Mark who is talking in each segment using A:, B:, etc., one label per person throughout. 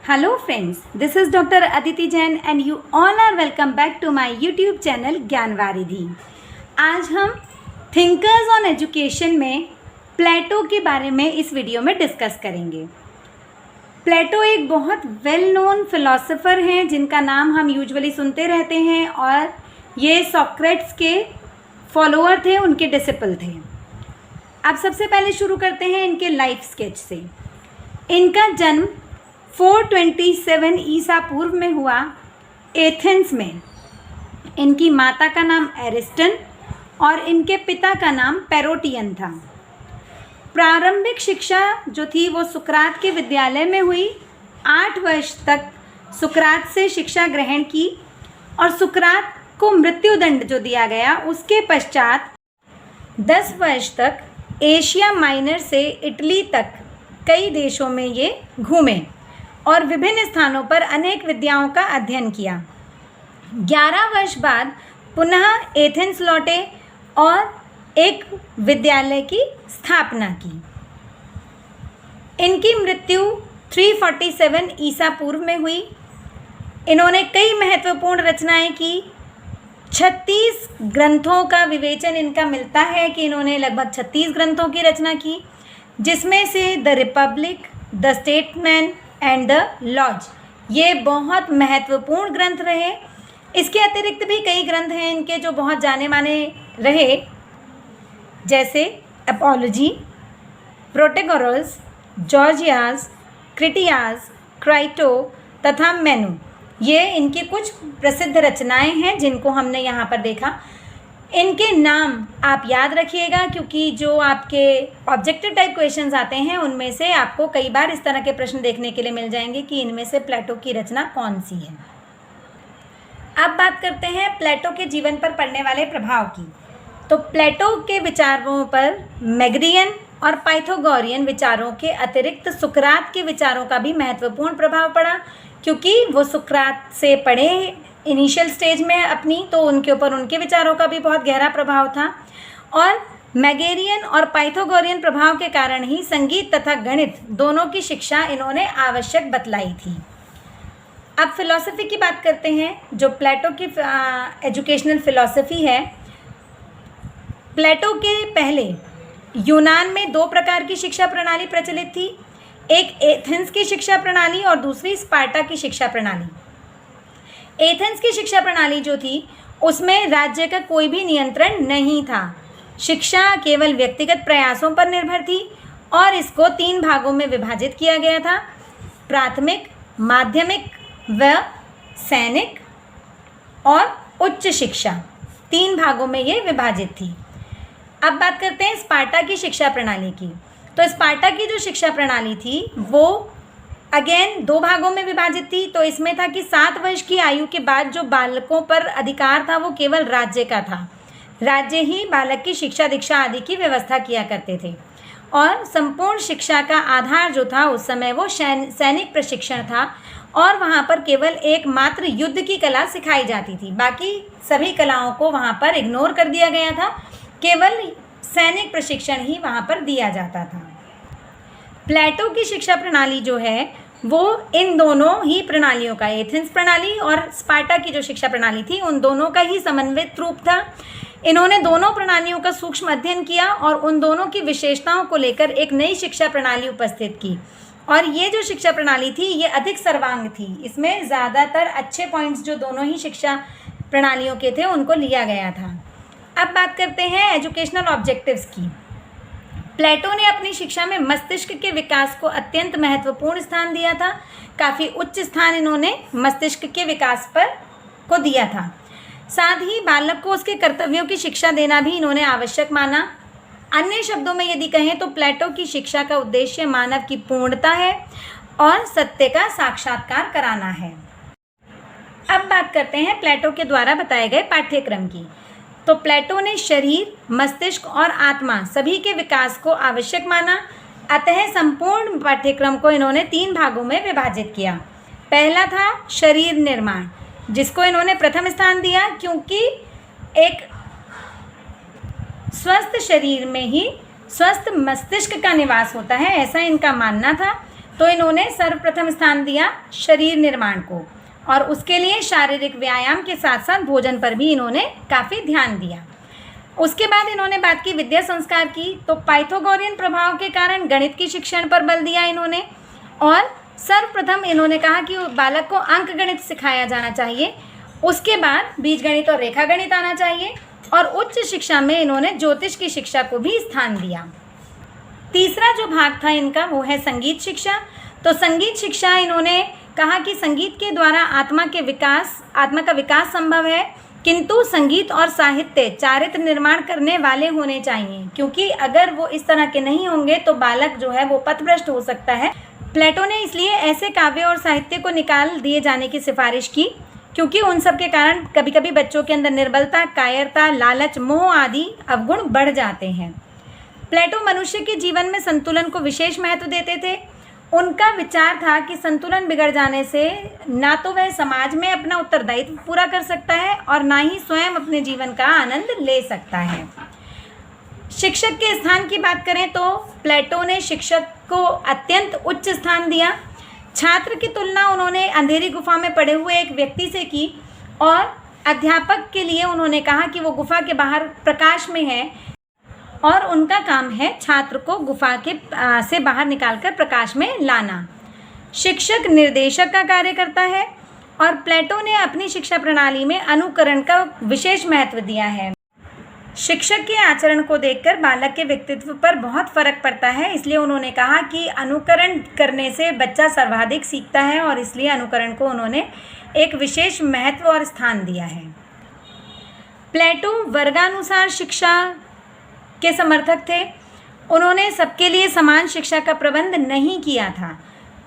A: Hello friends, this is Dr. Aditi Jain and you all are welcome back to my YouTube channel ज्ञानवारिधि। आज हम thinkers on education में प्लेटो के बारे में इस वीडियो में डिस्कस करेंगे। प्लेटो एक बहुत वेल नोन फिलोसोफर हैं जिनका नाम हम यूजुअली सुनते रहते हैं और ये सोक्रेट्स के फॉलोअर थे, उनके डिसिपल थे। अब सबसे पहले शुरू करते हैं इनके लाइफ स्केच से। इनका जन्म 427 ईसा पूर्व में हुआ एथेंस में। इनकी माता का नाम एरिस्टन और इनके पिता का नाम पेरोटियन था। प्रारंभिक शिक्षा जो थी वो सुकरात के विद्यालय में हुई। 8 वर्ष तक सुकरात से शिक्षा ग्रहण की और सुकरात को मृत्युदंड जो दिया गया उसके पश्चात 10 वर्ष तक एशिया माइनर से इटली तक कई देशों में ये घूमे और विभिन्न स्थानों पर अनेक विद्याओं का अध्ययन किया। 11 वर्ष बाद पुनः एथेंस लौटे और एक विद्यालय की स्थापना की। इनकी मृत्यु 347 ईसा पूर्व में हुई। इन्होंने कई महत्वपूर्ण रचनाएं की। 36 ग्रंथों का विवेचन इनका मिलता है कि इन्होंने लगभग 36 ग्रंथों की रचना की, जिसमें से the Republic, the Statesman and the Laws ये बहुत महत्वपूर्ण ग्रंथ रहे। इसके अतिरिक्त भी कई ग्रंथ हैं इनके जो बहुत जाने माने रहे, जैसे अपॉलोजी, प्रोटेगोरस, जॉर्जियास, क्रिटियास, क्राइटो तथा मेनू। ये इनकी कुछ प्रसिद्ध रचनाएं हैं जिनको हमने यहाँ पर देखा। इनके नाम आप याद रखिएगा क्योंकि जो आपके ऑब्जेक्टिव टाइप क्वेश्चंस आते हैं उनमें से आपको कई बार इस तरह के प्रश्न देखने के लिए मिल जाएंगे कि इनमें से प्लेटो की रचना कौन सी है। अब बात करते हैं प्लेटो के जीवन पर पड़ने वाले प्रभाव की। तो प्लेटो के विचारों पर मैग्रियन और पाइथागोरियन विचारों के अतिरिक्त सुकरात के विचारों का भी महत्वपूर्ण प्रभाव पड़ा, क्योंकि वो सुकरात से पढ़े इनिशियल स्टेज में अपनी, तो उनके ऊपर उनके विचारों का भी बहुत गहरा प्रभाव था। और मैगेरियन और पाइथागोरियन प्रभाव के कारण ही संगीत तथा गणित दोनों की शिक्षा इन्होंने आवश्यक बतलाई थी। अब फिलॉसफी की बात करते हैं, जो प्लेटो की एजुकेशनल फिलॉसफी है। प्लेटो के पहले यूनान में 2 प्रकार की शिक्षा प्रणाली प्रचलित थी, एक एथेंस की शिक्षा प्रणाली और दूसरी स्पार्टा की शिक्षा प्रणाली। एथेंस की शिक्षा प्रणाली जो थी उसमें राज्य का कोई भी नियंत्रण नहीं था। शिक्षा केवल व्यक्तिगत प्रयासों पर निर्भर थी और इसको 3 भागों में विभाजित किया गया था, प्राथमिक, माध्यमिक व सैनिक और उच्च शिक्षा। 3 भागों में ये विभाजित थी। अब बात करते हैं स्पार्टा की शिक्षा प्रणाली की। तो स्पार्टा की जो शिक्षा प्रणाली थी वो अगेन 2 भागों में विभाजित थी। तो इसमें था कि 7 वर्ष की आयु के बाद जो बालकों पर अधिकार था वो केवल राज्य का था। राज्य ही बालक की शिक्षा दीक्षा आदि की व्यवस्था किया करते थे और संपूर्ण शिक्षा का आधार जो था उस समय वो सैनिक प्रशिक्षण था और वहाँ पर केवल एकमात्र युद्ध की कला सिखाई जाती थी। बाकी सभी कलाओं को वहाँ पर इग्नोर कर दिया गया था, केवल सैनिक प्रशिक्षण ही वहाँ पर दिया जाता था। प्लेटो की शिक्षा प्रणाली जो है वो इन दोनों ही प्रणालियों का, एथेंस प्रणाली और स्पार्टा की जो शिक्षा प्रणाली थी उन दोनों का ही समन्वित रूप था। इन्होंने दोनों प्रणालियों का सूक्ष्म अध्ययन किया और उन दोनों की विशेषताओं को लेकर एक नई शिक्षा प्रणाली उपस्थित की। और ये जो शिक्षा प्रणाली थी ये अधिक सर्वांग थी। इसमें ज़्यादातर अच्छे पॉइंट्स जो दोनों ही शिक्षा प्रणालियों के थे उनको लिया गया था। अब बात करते हैं एजुकेशनल ऑब्जेक्टिव्स की। प्लेटो ने अपनी शिक्षा में मस्तिष्क के विकास को अत्यंत महत्वपूर्ण स्थान दिया था। काफ़ी उच्च स्थान इन्होंने मस्तिष्क के विकास पर को दिया था। साथ ही बालक को उसके कर्तव्यों की शिक्षा देना भी इन्होंने आवश्यक माना। अन्य शब्दों में यदि कहें तो प्लेटो की शिक्षा का उद्देश्य मानव की पूर्णता है और सत्य का साक्षात्कार कराना है। अब बात करते हैं प्लेटो के द्वारा बताए गए पाठ्यक्रम की। तो प्लेटो ने शरीर, मस्तिष्क और आत्मा सभी के विकास को आवश्यक माना, अतः संपूर्ण पाठ्यक्रम को इन्होंने 3 भागों में विभाजित किया। पहला था शरीर निर्माण, जिसको इन्होंने प्रथम स्थान दिया क्योंकि एक स्वस्थ शरीर में ही स्वस्थ मस्तिष्क का निवास होता है, ऐसा इनका मानना था। तो इन्होंने सर्वप्रथम स्थान दिया शरीर निर्माण को, और उसके लिए शारीरिक व्यायाम के साथ साथ भोजन पर भी इन्होंने काफ़ी ध्यान दिया। उसके बाद इन्होंने बात की विद्या संस्कार की, तो पाइथागोरियन प्रभाव के कारण गणित की शिक्षण पर बल दिया इन्होंने, और सर्वप्रथम इन्होंने कहा कि बालक को अंक गणित सिखाया जाना चाहिए, उसके बाद बीजगणित और रेखा गणित आना चाहिए, और उच्च शिक्षा में इन्होंने ज्योतिष की शिक्षा को भी स्थान दिया। तीसरा जो भाग था इनका वो है संगीत शिक्षा। तो संगीत शिक्षा इन्होंने कहा कि संगीत के द्वारा आत्मा का विकास संभव है, किंतु संगीत और साहित्य चारित्र निर्माण करने वाले होने चाहिए, क्योंकि अगर वो इस तरह के नहीं होंगे तो बालक जो है वो पथभ्रष्ट हो सकता है। प्लेटो ने इसलिए ऐसे काव्य और साहित्य को निकाल दिए जाने की सिफारिश की, क्योंकि उन सब के कारण कभी कभी बच्चों के अंदर निर्बलता, कायरता, लालच, मोह आदि अवगुण बढ़ जाते हैं। प्लेटो मनुष्य के जीवन में संतुलन को विशेष महत्व देते थे। उनका विचार था कि संतुलन बिगड़ जाने से ना तो वह समाज में अपना उत्तरदायित्व पूरा कर सकता है और ना ही स्वयं अपने जीवन का आनंद ले सकता है। शिक्षक के स्थान की बात करें तो प्लेटो ने शिक्षक को अत्यंत उच्च स्थान दिया। छात्र की तुलना उन्होंने अंधेरी गुफा में पड़े हुए एक व्यक्ति से की, और अध्यापक के लिए उन्होंने कहा कि वो गुफा के बाहर प्रकाश में है और उनका काम है छात्र को गुफा के से बाहर निकालकर प्रकाश में लाना। शिक्षक निर्देशक का कार्य करता है, और प्लेटो ने अपनी शिक्षा प्रणाली में अनुकरण का विशेष महत्व दिया है। शिक्षक के आचरण को देखकर बालक के व्यक्तित्व पर बहुत फर्क पड़ता है, इसलिए उन्होंने कहा कि अनुकरण करने से बच्चा सर्वाधिक सीखता है, और इसलिए अनुकरण को उन्होंने एक विशेष महत्व और स्थान दिया है। प्लेटो वर्गानुसार शिक्षा के समर्थक थे। उन्होंने सबके लिए समान शिक्षा का प्रबंध नहीं किया था।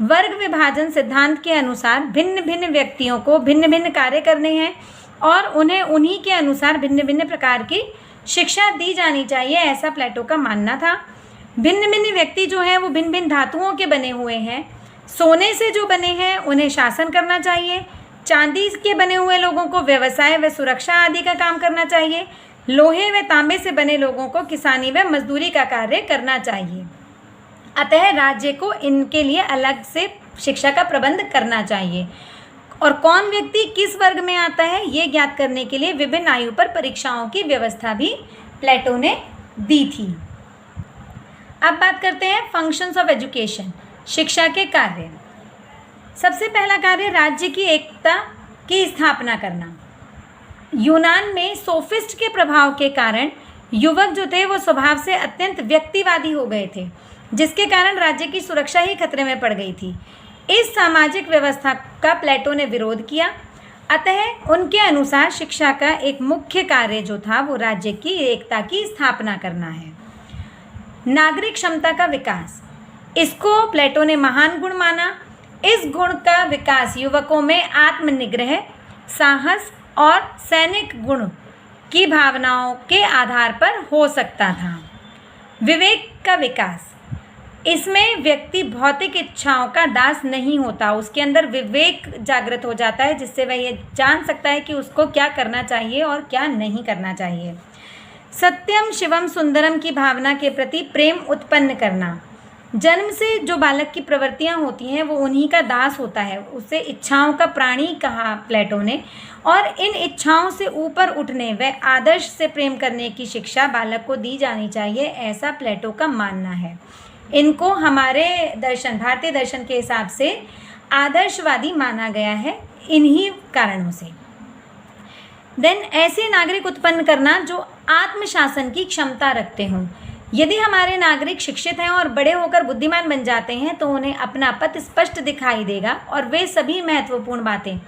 A: वर्ग विभाजन सिद्धांत के अनुसार भिन्न भिन्न व्यक्तियों को भिन्न भिन्न कार्य करने हैं, और उन्हें उन्हीं के अनुसार भिन्न भिन्न प्रकार की शिक्षा दी जानी चाहिए, ऐसा प्लेटो का मानना था। भिन्न भिन्न व्यक्ति जो हैं वो भिन्न भिन्न धातुओं के बने हुए हैं। सोने से जो बने हैं उन्हें शासन करना चाहिए, चांदी के बने हुए लोगों को व्यवसाय व सुरक्षा आदि का काम करना चाहिए, लोहे व तांबे से बने लोगों को किसानी व मजदूरी का कार्य करना चाहिए। अतः राज्य को इनके लिए अलग से शिक्षा का प्रबंध करना चाहिए, और कौन व्यक्ति किस वर्ग में आता है ये ज्ञात करने के लिए विभिन्न आयु पर परीक्षाओं की व्यवस्था भी प्लेटो ने दी थी। अब बात करते हैं फंक्शंस ऑफ एजुकेशन, शिक्षा के कार्य। सबसे पहला कार्य राज्य की एकता की स्थापना करना। यूनान में सोफिस्ट के प्रभाव के कारण युवक जो थे वो स्वभाव से अत्यंत व्यक्तिवादी हो गए थे, जिसके कारण राज्य की सुरक्षा ही खतरे में पड़ गई थी। इस सामाजिक व्यवस्था का प्लेटो ने विरोध किया। अतः उनके अनुसार शिक्षा का एक मुख्य कार्य जो था वो राज्य की एकता की स्थापना करना है। नागरिक क्षमता का विकास, इसको प्लेटो ने महान गुण माना। इस गुण का विकास युवकों में आत्मनिग्रह, साहस और सैनिक गुण की भावनाओं के आधार पर हो सकता था। विवेक का विकास, इसमें व्यक्ति भौतिक इच्छाओं का दास नहीं होता, उसके अंदर विवेक जागृत हो जाता है, जिससे वह ये जान सकता है कि उसको क्या करना चाहिए और क्या नहीं करना चाहिए। सत्यम शिवम सुंदरम की भावना के प्रति प्रेम उत्पन्न करना, जन्म से जो बालक की प्रवृत्तियां होती हैं वो उन्हीं का दास होता है, उसे इच्छाओं का प्राणी कहा प्लेटो ने, और इन इच्छाओं से ऊपर उठने व आदर्श से प्रेम करने की शिक्षा बालक को दी जानी चाहिए, ऐसा प्लेटो का मानना है। इनको हमारे दर्शन, भारतीय दर्शन के हिसाब से आदर्शवादी माना गया है इन्हीं कारणों से। देन ऐसे नागरिक उत्पन्न करना जो आत्मशासन की क्षमता रखते हों। यदि हमारे नागरिक शिक्षित हैं और बड़े होकर बुद्धिमान बन जाते हैं तो उन्हें अपना पथ स्पष्ट दिखाई देगा, और वे सभी महत्वपूर्ण बातें,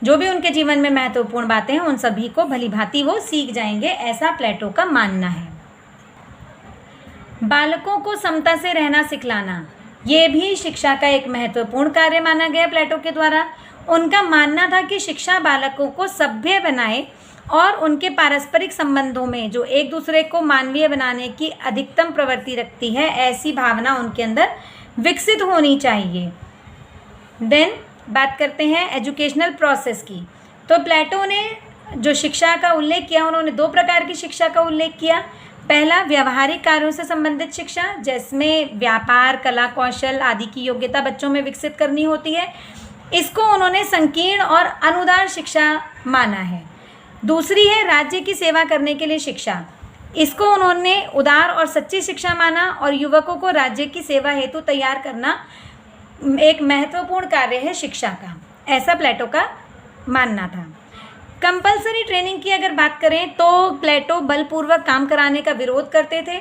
A: जो भी उनके जीवन में महत्वपूर्ण बातें हैं, उन सभी को भली भांति वो सीख जाएंगे, ऐसा प्लेटो का मानना है। बालकों को समता से रहना सिखलाना, ये भी शिक्षा का एक महत्वपूर्ण कार्य माना गया प्लेटो के द्वारा। उनका मानना था कि शिक्षा बालकों को सभ्य बनाए और उनके पारस्परिक संबंधों में जो एक दूसरे को मानवीय बनाने की अधिकतम प्रवृत्ति रखती है, ऐसी भावना उनके अंदर विकसित होनी चाहिए। देन बात करते हैं एजुकेशनल प्रोसेस की। तो प्लेटो ने जो शिक्षा का उल्लेख किया, उन्होंने दो प्रकार की शिक्षा का उल्लेख किया। पहला, व्यवहारिक कार्यों से संबंधित शिक्षा, जिसमें व्यापार, कला, कौशल आदि की योग्यता बच्चों में विकसित करनी होती है। इसको उन्होंने संकीर्ण और अनुदार शिक्षा माना है। दूसरी है राज्य की सेवा करने के लिए शिक्षा। इसको उन्होंने उदार और सच्ची शिक्षा माना और युवकों को राज्य की सेवा हेतु तैयार करना एक महत्वपूर्ण कार्य है शिक्षा का, ऐसा प्लेटो का मानना था। कंपल्सरी ट्रेनिंग की अगर बात करें तो प्लेटो बलपूर्वक काम कराने का विरोध करते थे।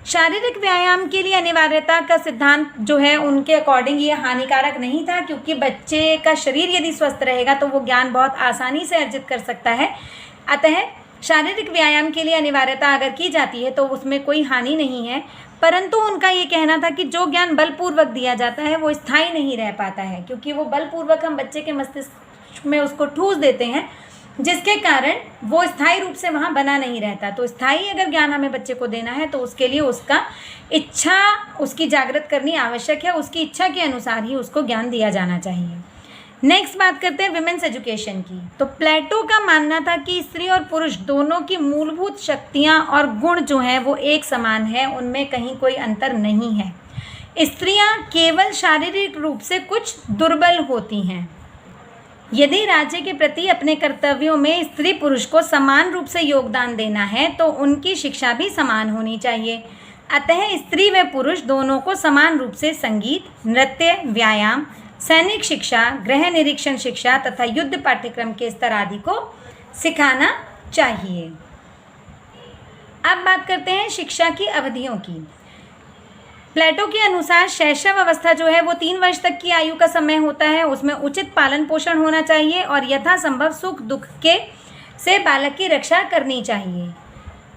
A: शारीरिक व्यायाम के लिए अनिवार्यता का सिद्धांत जो है उनके अकॉर्डिंग ये हानिकारक नहीं था, क्योंकि बच्चे का शरीर यदि स्वस्थ रहेगा तो वो ज्ञान बहुत आसानी से अर्जित कर सकता है। अतः शारीरिक व्यायाम के लिए अनिवार्यता अगर की जाती है तो उसमें कोई हानि नहीं है, परंतु उनका ये कहना था कि जो ज्ञान बलपूर्वक दिया जाता है वो स्थायी नहीं रह पाता है, क्योंकि वो बलपूर्वक हम बच्चे के मस्तिष्क में उसको ठूस देते हैं, जिसके कारण वो स्थायी रूप से वहाँ बना नहीं रहता। तो स्थायी अगर ज्ञान हमें बच्चे को देना है तो उसके लिए उसका इच्छा उसकी जागृत करनी आवश्यक है, उसकी इच्छा के अनुसार ही उसको ज्ञान दिया जाना चाहिए। नेक्स्ट बात करते हैं विमेंस एजुकेशन की। तो प्लेटो का मानना था कि स्त्री और पुरुष दोनों की मूलभूत शक्तियाँ और गुण जो हैं वो एक समान है, उनमें कहीं कोई अंतर नहीं है। स्त्रियाँ केवल शारीरिक रूप से कुछ दुर्बल होती हैं। यदि राज्य के प्रति अपने कर्तव्यों में स्त्री पुरुष को समान रूप से योगदान देना है तो उनकी शिक्षा भी समान होनी चाहिए। अतः स्त्री व पुरुष दोनों को समान रूप से संगीत, नृत्य, व्यायाम, सैनिक शिक्षा, गृह निरीक्षण शिक्षा तथा युद्ध पाठ्यक्रम के स्तर आदि को सिखाना चाहिए। अब बात करते हैं शिक्षा की अवधियों की। प्लेटो के अनुसार शैशव अवस्था जो है वो 3 वर्ष तक की आयु का समय होता है। उसमें उचित पालन पोषण होना चाहिए और यथासंभव सुख दुख के से बालक की रक्षा करनी चाहिए।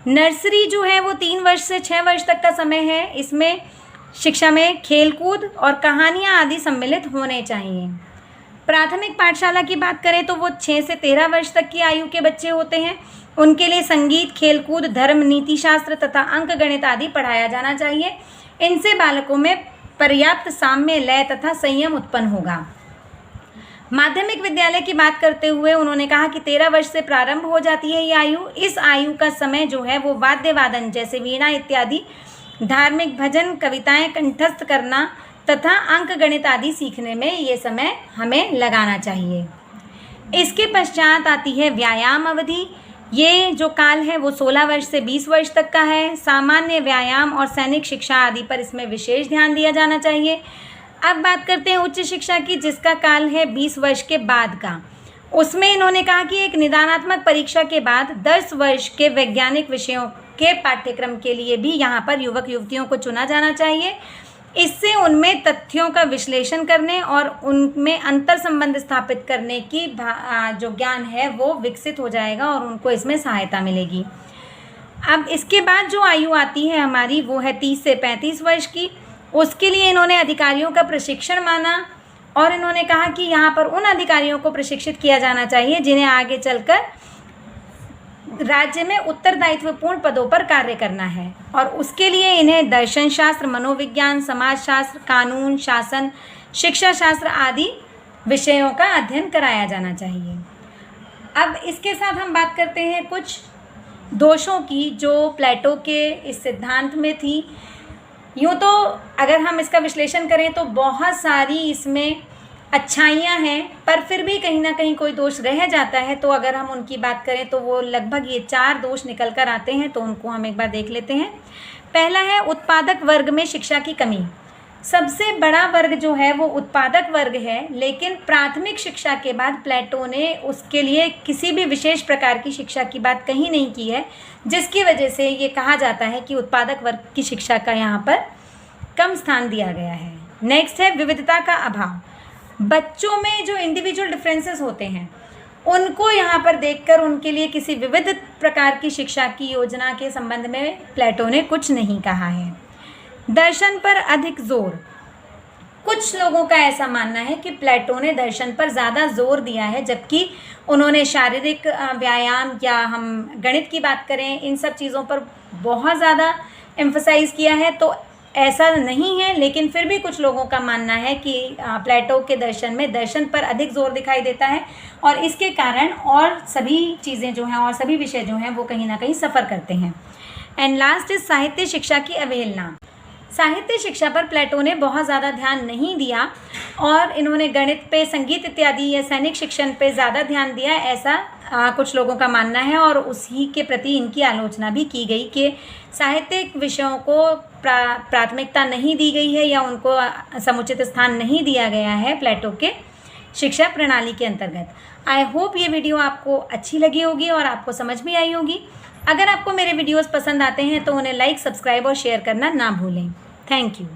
A: नर्सरी जो है वो 3 वर्ष से 6 वर्ष तक का समय है। इसमें शिक्षा में खेलकूद और कहानियाँ आदि सम्मिलित होने चाहिए। प्राथमिक पाठशाला की बात करें तो वो 6 से 13 वर्ष तक की आयु के बच्चे होते हैं। उनके लिए संगीत, खेलकूद, धर्म, नीति शास्त्र तथा अंक गणित आदि पढ़ाया जाना चाहिए। इनसे बालकों में पर्याप्त साम्य, लय तथा संयम उत्पन्न होगा। माध्यमिक विद्यालय की बात करते हुए उन्होंने कहा कि 13 वर्ष से प्रारंभ हो जाती है ये आयु। इस आयु का समय जो है वो वाद्य वादन जैसे वीणा इत्यादि, धार्मिक भजन, कविताएं कंठस्थ करना तथा अंक गणित आदि सीखने में ये समय हमें लगाना चाहिए। इसके पश्चात आती है व्यायाम अवधि। ये जो काल है वो 16 वर्ष से 20 वर्ष तक का है। सामान्य व्यायाम और सैनिक शिक्षा आदि पर इसमें विशेष ध्यान दिया जाना चाहिए। अब बात करते हैं उच्च शिक्षा की, जिसका काल है 20 वर्ष के बाद का। उसमें इन्होंने कहा कि एक निदानात्मक परीक्षा के बाद 10 वर्ष के वैज्ञानिक विषयों के पाठ्यक्रम के लिए भी यहाँ पर युवक युवतियों को चुना जाना चाहिए। इससे उनमें तथ्यों का विश्लेषण करने और उनमें अंतर संबंध स्थापित करने की जो ज्ञान है वो विकसित हो जाएगा और उनको इसमें सहायता मिलेगी। अब इसके बाद जो आयु आती है हमारी वो है 30 से 35 वर्ष की। उसके लिए इन्होंने अधिकारियों का प्रशिक्षण माना और इन्होंने कहा कि यहाँ पर उन अधिकारियों को प्रशिक्षित किया जाना चाहिए जिन्हें आगे चलकर राज्य में उत्तरदायित्वपूर्ण पदों पर कार्य करना है और उसके लिए इन्हें दर्शन शास्त्र, मनोविज्ञान, समाजशास्त्र, कानून, शासन, शिक्षा शास्त्र आदि विषयों का अध्ययन कराया जाना चाहिए। अब इसके साथ हम बात करते हैं कुछ दोषों की जो प्लेटो के इस सिद्धांत में थी। यूँ तो अगर हम इसका विश्लेषण करें तो बहुत सारी इसमें अच्छाइयाँ हैं, पर फिर भी कहीं ना कहीं कोई दोष रह जाता है। तो अगर हम उनकी बात करें तो वो लगभग ये 4 दोष निकल कर आते हैं, तो उनको हम एक बार देख लेते हैं। पहला है उत्पादक वर्ग में शिक्षा की कमी। सबसे बड़ा वर्ग जो है वो उत्पादक वर्ग है, लेकिन प्राथमिक शिक्षा के बाद प्लेटो ने उसके लिए किसी भी विशेष प्रकार की शिक्षा की बात कहीं नहीं की है, जिसकी वजह से ये कहा जाता है कि उत्पादक वर्ग की शिक्षा का यहाँ पर कम स्थान दिया गया है। नेक्स्ट है विविधता का अभाव। बच्चों में जो इंडिविजुअल डिफरेंसेस होते हैं उनको यहाँ पर देखकर उनके लिए किसी विविध प्रकार की शिक्षा की योजना के संबंध में प्लेटो ने कुछ नहीं कहा है। दर्शन पर अधिक जोर। कुछ लोगों का ऐसा मानना है कि प्लेटो ने दर्शन पर ज़्यादा जोर दिया है, जबकि उन्होंने शारीरिक व्यायाम या हम गणित की बात करें इन सब चीज़ों पर बहुत ज़्यादा एम्फसाइज़ किया है। तो ऐसा नहीं है, लेकिन फिर भी कुछ लोगों का मानना है कि प्लेटो के दर्शन में दर्शन पर अधिक जोर दिखाई देता है और इसके कारण और सभी चीज़ें जो हैं और सभी विषय जो हैं वो कहीं ना कहीं सफ़र करते हैं। एंड लास्ट इज साहित्य शिक्षा की अवहेलना। साहित्य शिक्षा पर प्लेटो ने बहुत ज़्यादा ध्यान नहीं दिया और इन्होंने गणित पे, संगीत इत्यादि या सैनिक शिक्षण पे ज़्यादा ध्यान दिया, ऐसा कुछ लोगों का मानना है। और उसी के प्रति इनकी आलोचना भी की गई कि साहित्यिक विषयों को प्राथमिकता नहीं दी गई है या उनको समुचित स्थान नहीं दिया गया है प्लेटो के शिक्षा प्रणाली के अंतर्गत। आई होप ये वीडियो आपको अच्छी लगी होगी और आपको समझ में आई होगी। अगर आपको मेरे वीडियोस पसंद आते हैं तो उन्हें लाइक, सब्सक्राइब और शेयर करना ना भूलें। Thank you.